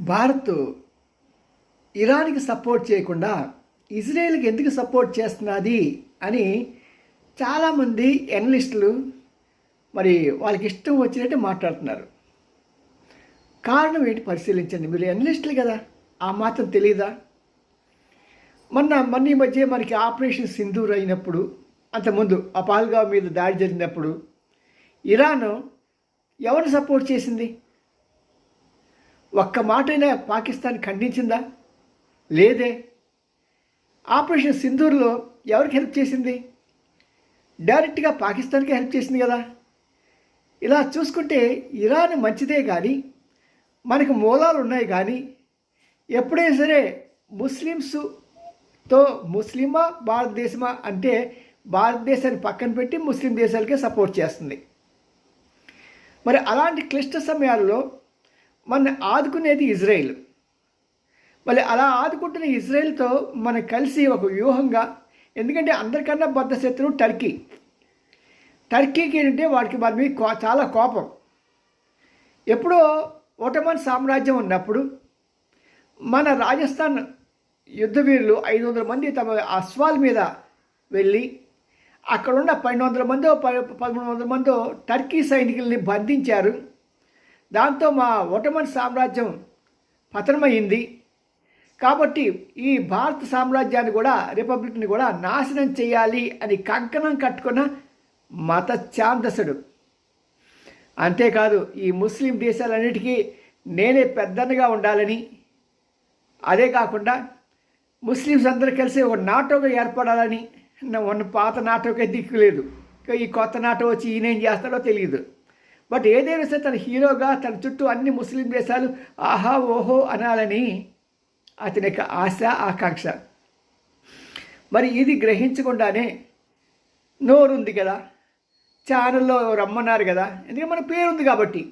Bharat ఇరాన్కి support చేయకుండా ఇజ్రాయెల్కి ఎందుకు support చేస్తున్నది అని చాలామంది ఎనలిస్టులు మరి వాళ్ళకి ఇష్టం వచ్చినట్టు మాట్లాడుతున్నారు. కారణం ఏంటి పరిశీలించండి. మీరు ఎనలిస్టులు కదా, ఆ మాత్రం తెలియదా? మొన్న ఈ మధ్య మనకి ఆపరేషన్ సింధూర్ అయినప్పుడు, అంతకుముందు ఆ పహల్గాం మీద దాడి జరిగినప్పుడు ఇరాన్ ఎవరిని సపోర్ట్ చేసింది? ఒక్క మాటైనా పాకిస్తాన్ ఖండించిందా? లేదే. ఆపరేషన్ సింధూర్లో ఎవరికి హెల్ప్ చేసింది? డైరెక్ట్గా పాకిస్తాన్కే హెల్ప్ చేసింది కదా. ఇలా చూసుకుంటే ఇరాన్ మంచిదే కానీ, మనకు మూలాలు ఉన్నాయి కానీ, ఎప్పుడైనా సరే ముస్లిమ్స్తో ముస్లిమా భారతదేశమా అంటే భారతదేశాన్ని పక్కన పెట్టి ముస్లిం దేశాలకే సపోర్ట్ చేస్తుంది. మరి అలాంటి క్లిష్ట సమయాల్లో మన ఆదుకునేది ఇజ్రాయెల్. మళ్ళీ అలా ఆదుకుంటున్న ఇజ్రాయెల్తో మనం కలిసి ఒక వ్యూహంగా, ఎందుకంటే అందరికన్నా బద్ద శత్రువు టర్కీకి ఏంటంటే వాడికి మన మీద చాలా కోపం. ఎప్పుడో ఒటమన్ సామ్రాజ్యం ఉన్నప్పుడు మన రాజస్థాన్ యుద్ధవీరులు 500 మంది తమ అశ్వాల మీద వెళ్ళి అక్కడున్న 1200 మందో 1300 మందో టర్కీ సైనికుల్ని బంధించారు. దాంతో మా ఒటమన్ సామ్రాజ్యం పతనమైంది. కాబట్టి ఈ భారత సామ్రాజ్యాన్ని కూడా, రిపబ్లిక్ని కూడా నాశనం చేయాలి అని కంకణం కట్టుకున్న మత ఛాందసుడు. అంతేకాదు ఈ ముస్లిం దేశాలన్నిటికీ నేనే పెద్దన్నగా ఉండాలని, అదే కాకుండా ముస్లిమ్స్ అందరూ కలిసి ఒక నాటోగా ఏర్పడాలని, ఉన్న పాత నాటోకే దిక్కులేదు. ఈ కొత్త నాటో వచ్చి ఈయనేం చేస్తాడో తెలియదు. బట్ ఏదైనా సరే తన హీరోగా తన చుట్టూ అన్ని ముస్లిం దేశాలు ఆహా ఓహో అనాలని అతని యొక్క ఆశ, ఆకాంక్ష. మరి ఇది గ్రహించకుండానే నోరుంది కదా, ఛానల్లో రమ్మన్నారు కదా, ఎందుకంటే మన పేరుంది కాబట్టి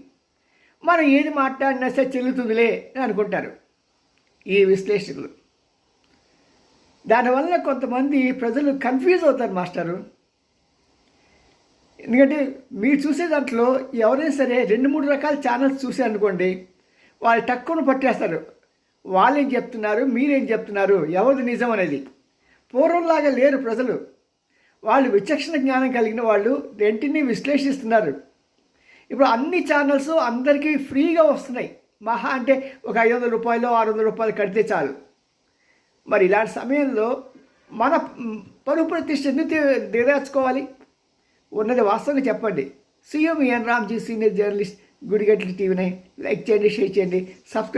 మనం ఏది మాట్లాడినా సరే చెల్లుతుందిలే అని అనుకుంటారు ఈ విశ్లేషకులు. దానివల్ల కొంతమంది ప్రజలు కన్ఫ్యూజ్ అవుతారు మాస్టరు. ఎందుకంటే మీరు చూసే దాంట్లో ఎవరైనా సరే 2-3 రకాల ఛానల్స్ చూసారనుకోండి, వాళ్ళు టక్కును పట్టేస్తారు. వాళ్ళేం చెప్తున్నారు, మీరేం చెప్తున్నారు, ఎవరిది నిజం అనేది. పూర్వంలాగా లేరు ప్రజలు. వాళ్ళు విచక్షణ జ్ఞానం కలిగిన వాళ్ళు రెంటిని విశ్లేషిస్తున్నారు. ఇప్పుడు అన్ని ఛానల్స్ అందరికీ ఫ్రీగా వస్తున్నాయి. మహా అంటే ఒక 500 రూపాయలు 600 రూపాయలు కడితే చాలు. మరి ఇలాంటి సమయంలో మన పరువు ప్రతిష్ట ఎందుకు దిగదార్చుకోవాలి? ఉన్నది వాస్తవంగా చెప్పండి. CM N Ramji, senior journalist, గుడిగంటల టీవీ9. లైక్ చేయండి, షేర్ చేయండి, సబ్స్క్రైబ్